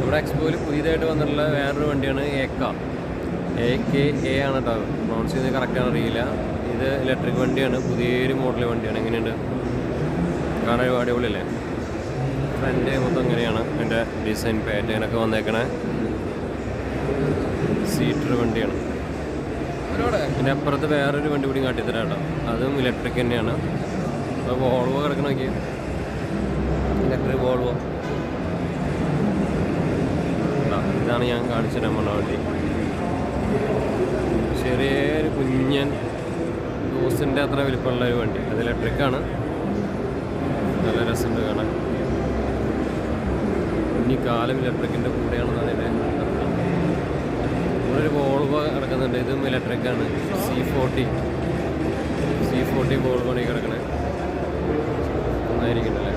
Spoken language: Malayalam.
ഇവിടെ എക്സ്പോയിൽ പുതിയതായിട്ട് വന്നിട്ടുള്ള വേറൊരു വണ്ടിയാണ് AKA ആണ് കേട്ടോ. പ്രൊണൗൺസ് ചെയ്ത് കറക്റ്റാണ് അറിയില്ല. ഇത് ഇലക്ട്രിക് വണ്ടിയാണ്, പുതിയൊരു മോഡൽ വണ്ടിയാണ്. എങ്ങനെയുണ്ട് കാണാൻ? അടിപൊളിയല്ലേ? ഫ്രണ്ട് മൊത്തം എങ്ങനെയാണ് എൻ്റെ ഡിസൈൻ പാറ്റേണൊക്കെ വന്നേക്കണേ. സീറ്റർ വണ്ടിയാണ്. പിന്നെ അപ്പുറത്ത് വേറൊരു വണ്ടി കൂടി കാട്ടിത്തരാം കേട്ടോ. അതും ഇലക്ട്രിക് തന്നെയാണ്. അപ്പോൾ വോൾവോ കിടക്കണ നോക്കിയാൽ ഇലക്ട്രിക് വോൾവോ. ഇതാണ് ഞാൻ കാണിച്ചു തരാൻ പറഞ്ഞ വണ്ടി. ചെറിയൊരു കുഞ്ഞൻ ദോസിൻ്റെ അത്ര വലിപ്പമുള്ള ഒരു വണ്ടി. അത് ഇലക്ട്രിക്കാണ്. നല്ല രസമുണ്ട് കാണാൻ. ഇനി കാലം ഇലക്ട്രിക്കിൻ്റെ കൂടെയാണെന്നാണ് ഇതിൻ്റെ അർത്ഥം. ഇവിടെ ഒരു വോൾവോ കിടക്കുന്നുണ്ട്. ഇതും ഇലക്ട്രിക്കാണ്. C40 വോൾവോണ് ഈ കിടക്കണേ. നന്നായിരിക്കണ്ടല്ലേ?